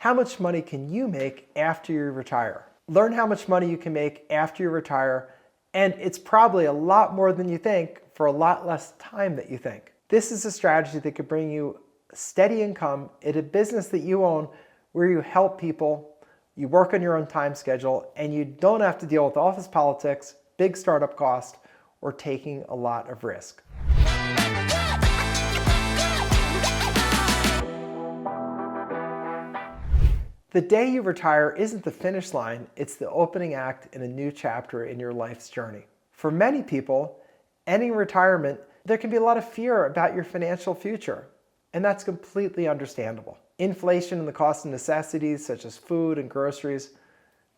How much money can you make after you retire? Learn how much money you can make after you retire, and it's probably a lot more than you think for a lot less time that you think. This is a strategy that could bring you steady income in a business that you own where you help people, you work on your own time schedule, and you don't have to deal with office politics, big startup cost, or taking a lot of risk. The day you retire isn't the finish line, it's the opening act in a new chapter in your life's journey. For many people, ending retirement, there can be a lot of fear about your financial future, and that's completely understandable. Inflation and the cost of necessities such as food and groceries,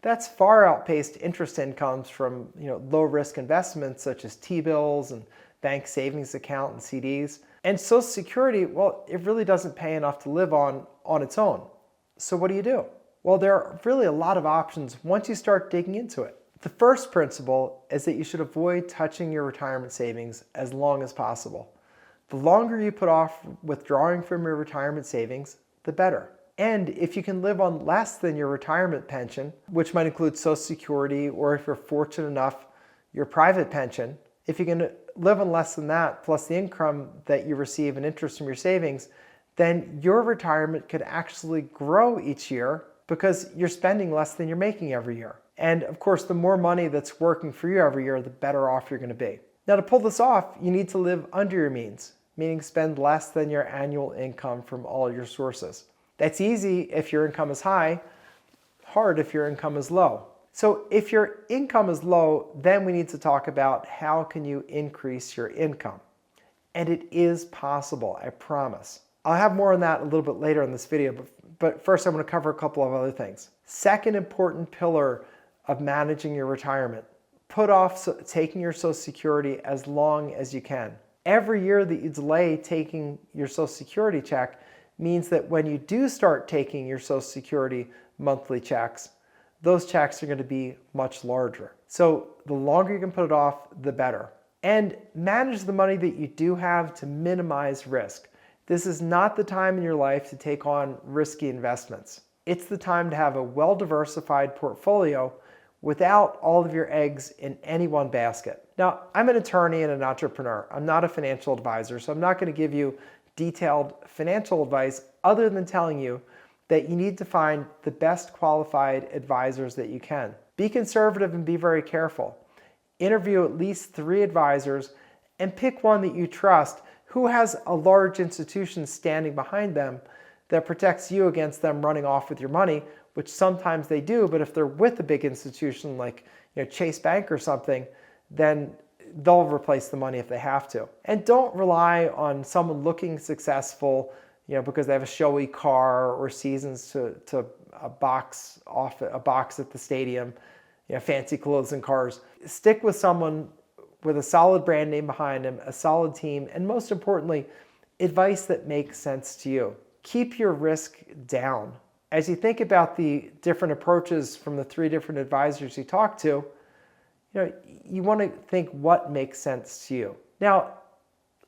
that's far outpaced interest incomes from low-risk investments such as T-bills and bank savings account and CDs. And Social Security, well, it really doesn't pay enough to live on its own. So what do? Well, there are really a lot of options once you start digging into it. The first principle is that you should avoid touching your retirement savings as long as possible. The longer you put off withdrawing from your retirement savings, the better. And if you can live on less than your retirement pension, which might include Social Security, or if you're fortunate enough, your private pension, if you can live on less than that, plus the income that you receive and interest from your savings, then your retirement could actually grow each year because you're spending less than you're making every year. And of course, the more money that's working for you every year, the better off you're going to be. Now, to pull this off, you need to live under your means, meaning spend less than your annual income from all your sources. That's easy if your income is high, hard if your income is low. So if your income is low, then we need to talk about how can you increase your income. And it is possible, I promise. I'll have more on that a little bit later in this video, but first I'm going to cover a couple of other things. Second important pillar of managing your retirement, put off taking your Social Security as long as you can. Every year that you delay taking your Social Security check means that when you do start taking your Social Security monthly checks, those checks are going to be much larger. So the longer you can put it off, the better. And manage the money that you do have to minimize risk. This is not the time in your life to take on risky investments. It's the time to have a well-diversified portfolio without all of your eggs in any one basket. Now, I'm an attorney and an entrepreneur. I'm not a financial advisor, so I'm not going to give you detailed financial advice other than telling you that you need to find the best qualified advisors that you can. Be conservative and be very careful. Interview at least 3 advisors and pick one that you trust who has a large institution standing behind them that protects you against them running off with your money, which sometimes they do, but if they're with a big institution like Chase Bank or something, then they'll replace the money if they have to. And don't rely on someone looking successful because they have a showy car or seasons to a box at the stadium, fancy clothes and cars. Stick with someone with a solid brand name behind him, a solid team, and most importantly, advice that makes sense to you. Keep your risk down. As you think about the different approaches from the 3 different advisors you talk to, you want to think what makes sense to you. Now,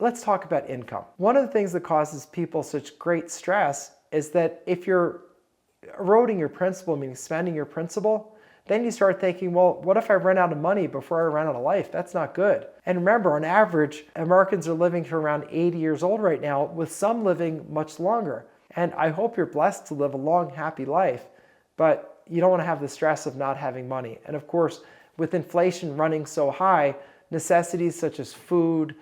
let's talk about income. One of the things that causes people such great stress is that if you're eroding your principal, meaning spending your principal, then you start thinking, well, what if I run out of money before I run out of life? That's not good. And remember, on average, Americans are living to around 80 years old right now, with some living much longer. And I hope you're blessed to live a long, happy life, but you don't want to have the stress of not having money. And of course, with inflation running so high, necessities such as food,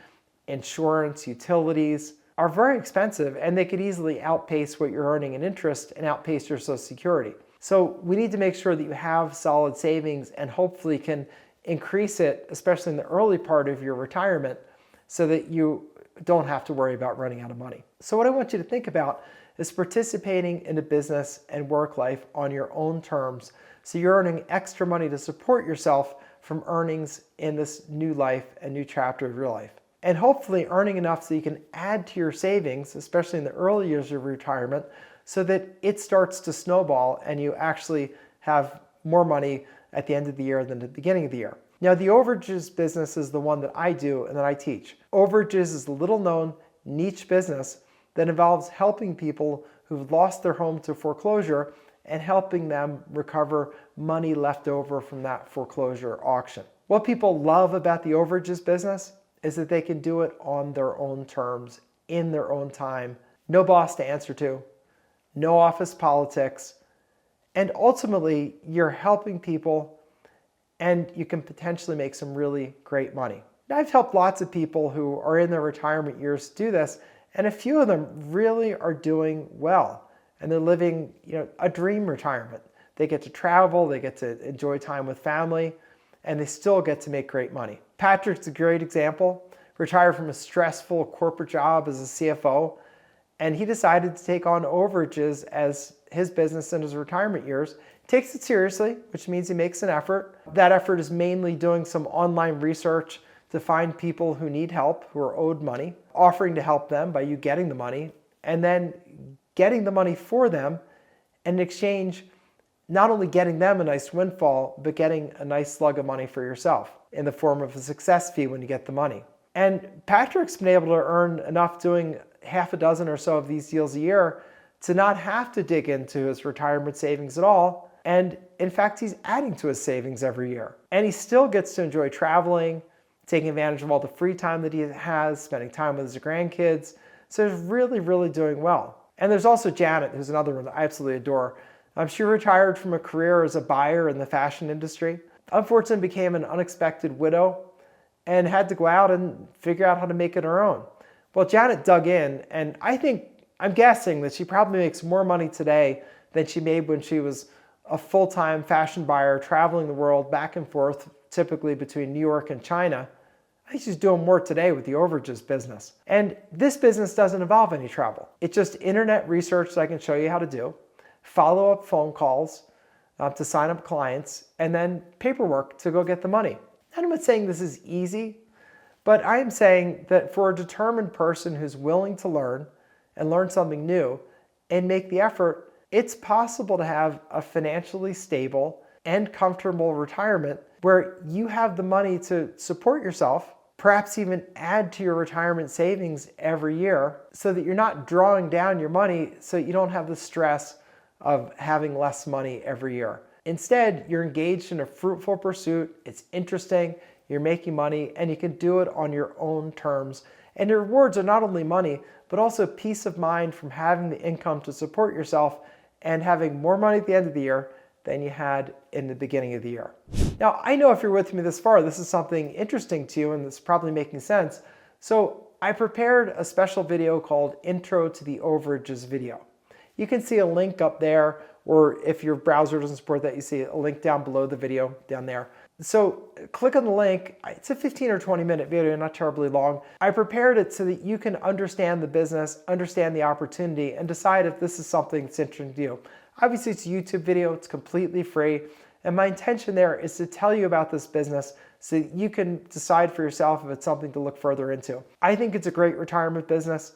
insurance, utilities are very expensive, and they could easily outpace what you're earning in interest and outpace your Social Security. So we need to make sure that you have solid savings and hopefully can increase it, especially in the early part of your retirement, so that you don't have to worry about running out of money. So what I want you to think about is participating in a business and work life on your own terms, so you're earning extra money to support yourself from earnings in this new life and new chapter of your life. And hopefully earning enough so you can add to your savings, especially in the early years of retirement, so that it starts to snowball and you actually have more money at the end of the year than at the beginning of the year. Now, the Overages business is the one that I do and that I teach. Overages is a little known niche business that involves helping people who've lost their home to foreclosure and helping them recover money left over from that foreclosure auction. What people love about the Overages business is that they can do it on their own terms, in their own time. No boss to answer to, no office politics, and ultimately you're helping people and you can potentially make some really great money. Now, I've helped lots of people who are in their retirement years do this, and a few of them really are doing well, and they're living, a dream retirement. They get to travel, they get to enjoy time with family, and they still get to make great money. Patrick's a great example. Retired from a stressful corporate job as a CFO, and he decided to take on Overages as his business in his retirement years. Takes it seriously, which means he makes an effort. That effort is mainly doing some online research to find people who need help, who are owed money, offering to help them by you getting the money, and then getting the money for them, and in exchange, not only getting them a nice windfall, but getting a nice slug of money for yourself in the form of a success fee when you get the money. And Patrick's been able to earn enough doing half a dozen or so of these deals a year to not have to dig into his retirement savings at all. And in fact, he's adding to his savings every year. And he still gets to enjoy traveling, taking advantage of all the free time that he has, spending time with his grandkids. So he's really, really doing well. And there's also Janet, who's another one that I absolutely adore. She retired from a career as a buyer in the fashion industry. Unfortunately, became an unexpected widow and had to go out and figure out how to make it her own. Well, Janet dug in, and I'm guessing that she probably makes more money today than she made when she was a full-time fashion buyer traveling the world back and forth, typically between New York and China. I think she's doing more today with the Overages business. And this business doesn't involve any travel. It's just internet research that I can show you how to do, follow-up phone calls to sign up clients, and then paperwork to go get the money. I'm not saying this is easy, but I am saying that for a determined person who's willing to learn and learn something new and make the effort, it's possible to have a financially stable and comfortable retirement where you have the money to support yourself, perhaps even add to your retirement savings every year so that you're not drawing down your money so you don't have the stress of having less money every year. Instead, you're engaged in a fruitful pursuit, it's interesting, you're making money, and you can do it on your own terms. And your rewards are not only money, but also peace of mind from having the income to support yourself and having more money at the end of the year than you had in the beginning of the year. Now, I know if you're with me this far, this is something interesting to you and it's probably making sense. So I prepared a special video called Intro to the Overages video. You can see a link up there, or if your browser doesn't support that, you see a link down below the video down there. So click on the link. It's a 15 or 20 minute video, not terribly long. I prepared it so that you can understand the business, understand the opportunity, and decide if this is something that's interesting to you. Obviously, it's a YouTube video. It's completely free. And my intention there is to tell you about this business so that you can decide for yourself if it's something to look further into. I think it's a great retirement business.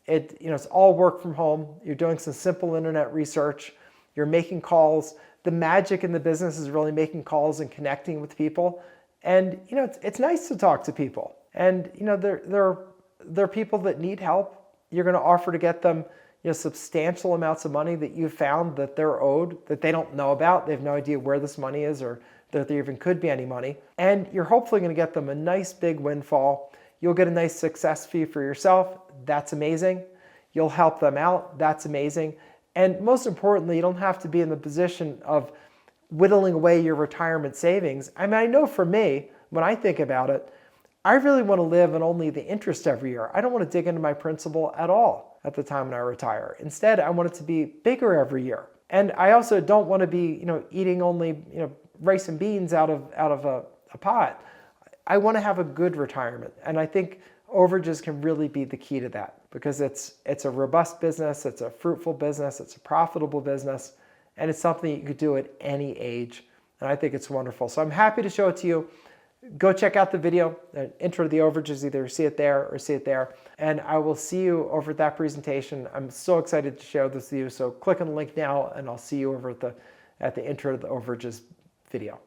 It's all work from home. You're doing some simple internet research. You're making calls. The magic in the business is really making calls and connecting with people. And it's nice to talk to people. And there are people that need help. You're going to offer to get them substantial amounts of money that you've found that they're owed, that they don't know about. They have no idea where this money is or that there even could be any money. And you're hopefully going to get them a nice big windfall. You'll get a nice success fee for yourself. That's amazing. You'll help them out. That's amazing. And most importantly, you don't have to be in the position of whittling away your retirement savings. I mean, I know for me, when I think about it, I really want to live on only the interest every year. I don't want to dig into my principal at all at the time when I retire. Instead, I want it to be bigger every year. And I also don't want to be, eating only, rice and beans out of a pot. I want to have a good retirement. And I think Overages can really be the key to that because it's a robust business, it's a fruitful business, it's a profitable business, and it's something you could do at any age. And I think it's wonderful. So I'm happy to show it to you. Go check out the video, Intro to the Overages, either see it there or see it there. And I will see you over at that presentation. I'm so excited to share this with you. So click on the link now and I'll see you over at the Intro to the Overages video.